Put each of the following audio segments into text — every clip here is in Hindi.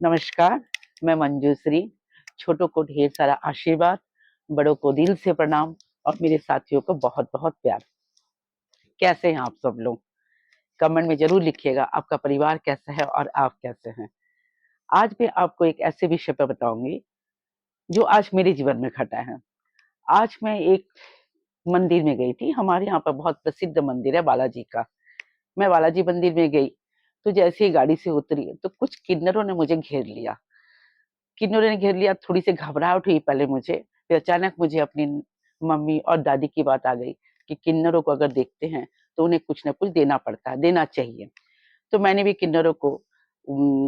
नमस्कार, मैं मंजूश्री। छोटों को ढेर सारा आशीर्वाद, बड़ों को दिल से प्रणाम और मेरे साथियों को बहुत-बहुत प्यार। कैसे हैं आप सब लोग? कमेंट में ज़रूर लिखिएगा आपका परिवार कैसा है और आप कैसे हैं? आज मैं आपको एक ऐसे विषय पे बताऊँगी, जो आज मेरे जीवन में घटा है। आज मैं एक मंदिर में गई थी, हमारे यहाँ पर बहुत प्रसिद्ध मंदिर है बालाजी का। मैं बालाजी मंदिर में गई, तो जैसे ही गाड़ी से उतरी, तो कुछ किन्नरों ने मुझे घेर लिया। किन्नरों ने घेर लिया, थोड़ी-सी घबराहट हुई पहले मुझे, फिर अचानक मुझे अपनी मम्मी और दादी की बात आ गई कि किन्नरों को अगर देखते हैं, तो उन्हें कुछ न कुछ देना पड़ता है, देना चाहिए। तो मैंने भी किन्नरों को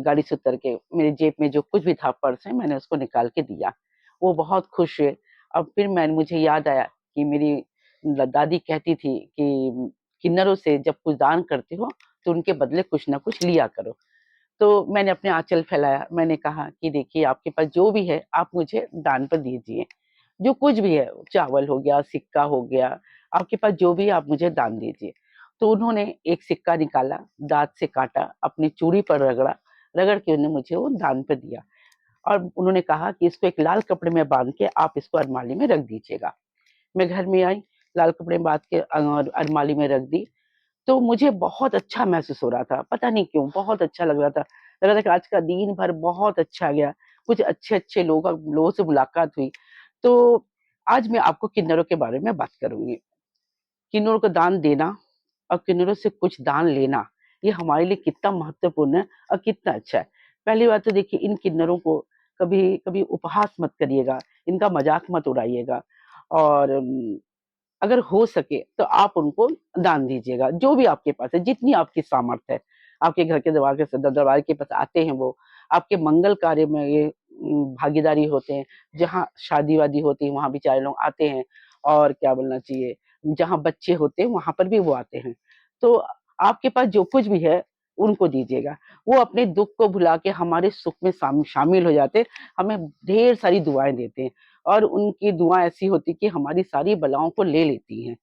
गाड़ी से उतर के मेरी जेब में जो कुछ भी था पर्स में, मैंने उसको निकाल के दिया। वो बहुत खुश हुए और फिर मुझे याद आया कि मेरी दादी कहती थी कि किन्नरों से जब कुछ दान करते हो, तो उनके बदले कुछ न कुछ लिया करो। तो मैंने अपने आँचल फैलाया, मैंने कहा कि देखिए आपके पास जो भी है आप मुझे दान पर दीजिए। जो कुछ भी है, चावल हो गया, सिक्का हो गया, आपके पास जो भी है आप मुझे दान दीजिए। तो उन्होंने एक सिक्का निकाला, दाँत से काटा, अपनी चूड़ी पर रगड़ा, रगड़ के उन्होंने मुझे वो दान पे दिया और उन्होंने कहा कि इसको एक लाल कपड़े में बाँध के आप इसको अलमारी में रख दीजिएगा। मैं घर में आई, लाल कपड़े में बाँध के अलमारी में रख दी। तो मुझे बहुत अच्छा महसूस हो रहा था, पता नहीं क्यों बहुत अच्छा लग रहा था। लग रहा था कि आज का दिन भर बहुत अच्छा गया, कुछ अच्छे-अच्छे लोगों से मुलाकात हुई। तो आज मैं आपको किन्नरों के बारे में बात करूँगी। किन्नरों को दान देना और किन्नरों से कुछ दान लेना, ये हमारे लिए कितना महत्वपूर्ण है और कितना अच्छा है। पहली बात तो देखिए इन किन्नरों को कभी-कभी उपहास मत करिएगा, इनका मज़ाक मत उड़ाइएगा और अगर हो सके तो आप उनको दान दीजिएगा, जो भी आपके पास है, जितनी आपकी सामर्थ्य है। आपके घर के दरबार के पास आते हैं वो, आपके मंगल कार्य में ये भागीदारी होते हैं, जहाँ शादी-वादी होती है वहाँ बेचारे लोग आते हैं और क्या बोलना चाहिए, जहाँ बच्चे होते हैं वहाँ पर भी वो आते हैं। तो आपके पास जो कुछ भी है, उनको दीजिएगा। वो अपने दुःख को भुला के हमारे सुख में शामिल हो जाते हैं, हमें ढेर सारी दुआएँ देते हैं। और उनकी दुआ ऐसी होती कि हमारी सारी बलाओं को ले लेती हैं।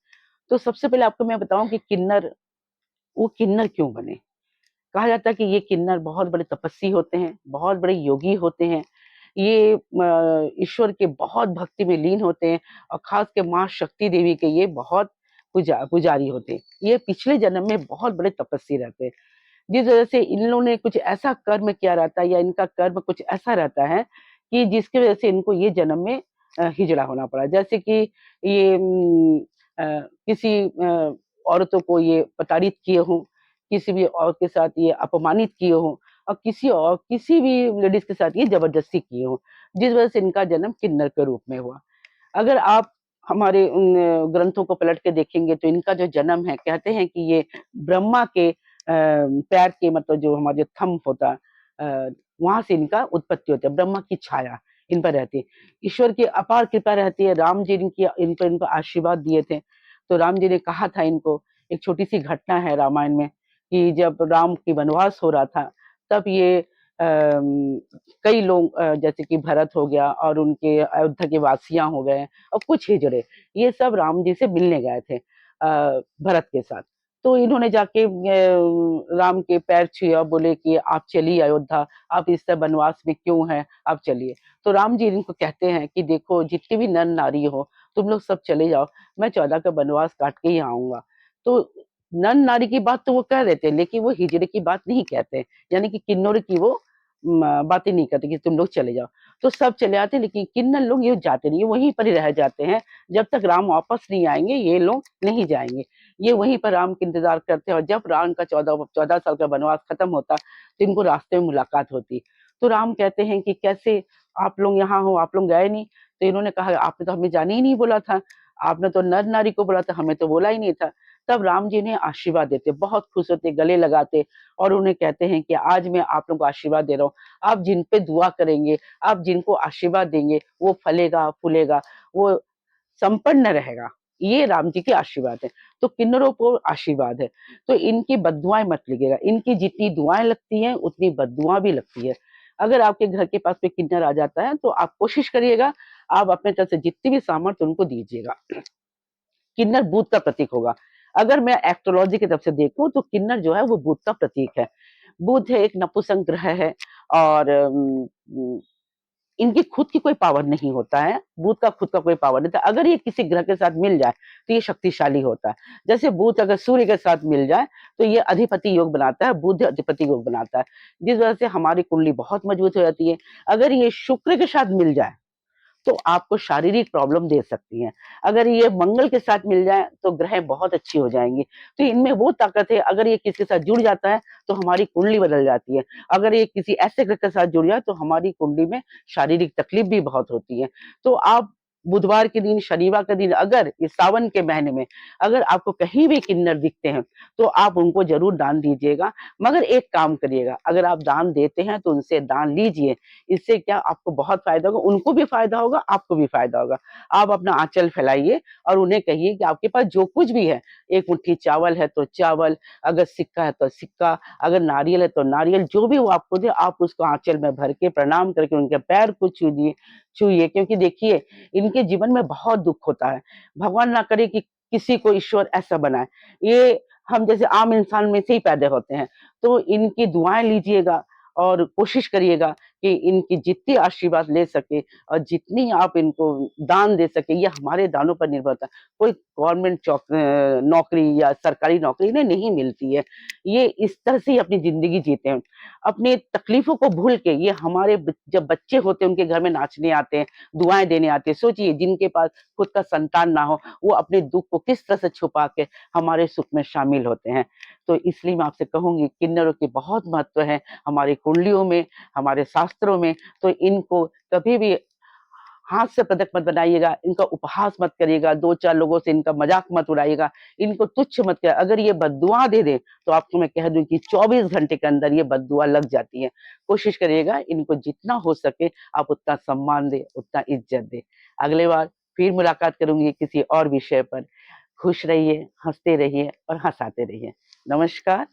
तो सबसे पहले आपको मैं बताऊँ कि वो किन्नर क्यों बने? कहा जाता है कि ये किन्नर बहुत बड़े तपस्वी होते हैं, बहुत बड़े योगी होते हैं। ये ईश्वर के बहुत भक्ति में लीन होते हैं और ख़ास के माँ शक्ति देवी के ये बहुत पुजारी होते हैं। ये पिछले जन्म में बहुत बड़े तपस्वी रहते हैं। जिस वजह से इन लोगों ने कुछ ऐसा कर्म किया रहता है या इनका कर्म कुछ ऐसा रहता है कि जिसकी वजह से इनको ये जन्म में हिजड़ा होना पड़ा। जैसे कि ये किसी औरतों को ये प्रताड़ित किए हों, किसी भी औरत के साथ ये अपमानित किए हों और किसी भी लेडीज़ के साथ ये ज़बरदस्ती किए हों, जिस वजह से इनका जन्म किन्नर के रूप में हुआ। अगर आप हमारे उन ग्रंथों को पलट के देखेंगे तो इनका जो जन्म है कहते हैं कि ये ब्रह्मा के पैर के मतलब जो हमारा जो थंब होता है वहाँ से इनका उत्पत्ति होता है, ब्रह्मा की छाया इन पर रहती है। ईश्वर की अपार कृपा रहती है, राम जी इनको आशीर्वाद दिए थे, तो राम जी ने कहा था इनको एक छोटी-सी घटना है रामायण में कि जब राम की वनवास हो रहा था, तब ये कई लोग जैसे कि भरत हो गया और उनके अयोध्या के वासियाँ हो गए और कुछ हिजड़े, ये सब राम जी से मिलने गए थे भरत के साथ। तो इन्होंने जाके राम के पैर छुए और बोले कि आप चलिए अयोध्या, आप इस तरह वनवास में क्यों हैं? आप चलिए। तो राम जी इनको कहते हैं कि देखो जितनी भी नर-नारी हो, तुम लोग सब चले जाओ, मैं 14 का वनवास काट के ही आऊँगा। तो नर-नारी की बात तो वो कह देते हैं, लेकिन वो हिजड़े की बात नहीं कहते हैं, यानी कि किन्नौर की वो बातें नहीं करते कि तुम लोग चले जाओ। तो सब चले आते हैं लेकिन किन्नर लोग ये जाते नहीं, ये वहीं पर ही रह जाते हैं। जब तक राम वापस नहीं आएँगे, ये लोग नहीं जाएँगे। ये वहीं पर राम का इंतज़ार करते हैं और जब राम का 14 साल का वनवास खत्म होता, तो इनको रास्ते में मुलाकात होती। तो राम कहते हैं कि कैसे आप लोग यहाँ हो, आप लोग गए नहीं? तो इन्होंने कहा आपने तो हमें जाने ही नहीं बोला था। आपने तो नर-नारी को बोला था, हमें तो बोला ही नहीं था। तब राम जी इन्हें आशीर्वाद देते, बहुत खुश होते, गले लगाते और उन्हें कहते हैं कि आज मैं आप लोगों को आशीर्वाद दे रहा हूँ। आप जिन पे दुआ करेंगे, आप जिनको आशीर्वाद देंगे, वो फलेगा, फूलेगा, वो संपन्न रहेगा। ये राम जी के आशीर्वाद है। तो किन्नरों को आशीर्वाद है। तो इनकी बददुआएँ मत लीजिएगा। इनकी जितनी दुआएँ लगती हैं, उतनी बददुआ भी लगती है। अगर आपके घर के पास कोई किन्नर आ जाता है, तो आप कोशिश करिएगा, आप अपने तरफ से जितनी भी सामर्थ्य उनको दीजिएगा। किन्नर भूत का प्रतीक होगा। अगर मैं एस्ट्रोलॉजी की तरफ से देखूँ तो किन्नर जो है वो भूत का प्रतीक है। बुध है एक नपुंसक ग्रह है और इनकी खुद की कोई पावर नहीं होता है, बुध का खुद का कोई पावर नहीं था। अगर ये किसी ग्रह के साथ मिल जाए, तो ये शक्तिशाली होता है। जैसे बुध अगर सूर्य के साथ मिल जाए, तो ये अधिपति योग बनाता है, बुध अधिपति योग बनाता है, जिस वजह से हमारी कुंडली बहुत मजबूत हो जाती है। अगर ये शुक्र के साथ मिल जाए, तो आपको शारीरिक प्रॉब्लम दे सकती हैं। अगर ये मंगल के साथ मिल जाए, तो ग्रह बहुत अच्छी हो जाएँगी। तो इनमें वो ताकत है, अगर ये किसी के साथ जुड़ जाता है, तो हमारी कुंडली बदल जाती है। अगर ये किसी ऐसे ग्रह के साथ जुड़ जाए, तो हमारी कुंडली में शारीरिक तकलीफ भी बहुत होती है। तो आप बुधवार के दिन, शनिवार के दिन अगर इस सावन के महीने में अगर आपको कहीं भी किन्नर दिखते हैं, तो आप उनको ज़रूर दान दीजिएगा। मगर एक काम करिएगा, अगर आप दान देते हैं, तो उनसे दान लीजिए। इससे क्या आपको बहुत फ़ायदा होगा, उनको भी फ़ायदा होगा, आपको भी फ़ायदा होगा। आप अपना आँचल फैलाइए और उन्हें कहिए कि आपके पास जो कुछ भी है, एक मुट्ठी चावल है तो चावल, अगर सिक्का है तो सिक्का, अगर नारियल है तो नारियल, जो भी वो आपको दे, आप उसको आँचल में भर के प्रणाम करके उनके पैर को छूइए क्योंकि देखिए, इनके जीवन में बहुत दुःख होता है। भगवान ना करे कि किसी को ईश्वर ऐसा बनाए। ये हम जैसे आम इंसान में से ही पैदा होते हैं, तो इनकी दुआएँ लीजिएगा और कोशिश करिएगा कि इनकी जितनी आशीर्वाद ले सके और जितनी आप इनको दान दे सके, ये हमारे दानों पर निर्भर होता है। कोई गवर्नमेंट नौकरी या सरकारी नौकरी इन्हें नहीं मिलती है। ये इस तरह से ही अपनी ज़िंदगी जीते हैं। अपनी तकलीफ़ों को भूल के ये हमारे जब बच्चे होते हैं उनके घर में नाचने आते हैं, दुआएँ देने आते हैं। सोचिए जिनके पास खुद का संतान ना हो, वो अपने दुःख को किस तरह से छुपा के हमारे सुख में शामिल होते हैं। तो इसलिए मैं आपसे कहूँगी किन्नरों की बहुत महत्व है हमारी कुंडलियों में, हमारे शास्त्रों में, तो इनको कभी भी हाथ से पदक मत बनाइएगा, इनका उपहास मत करिएगा, 2-4 लोगों से इनका मज़ाक मत उड़ाइएगा, इनको तुच्छ मत किया अगर ये बद्दुआ दे दें, तो आपको मैं कह दूँ कि 24 घंटे के अंदर ये बद्दुआ लग जाती है। कोशिश करिएगा इनको जितना हो सके आप उतना सम्मान दें, उतना इज़्ज़त दें। अगली बार फिर मुलाकात करूँगी किसी और विषय पर। खुश रहिए, हँसते रहिए और हँसाते रहिए। नमस्कार।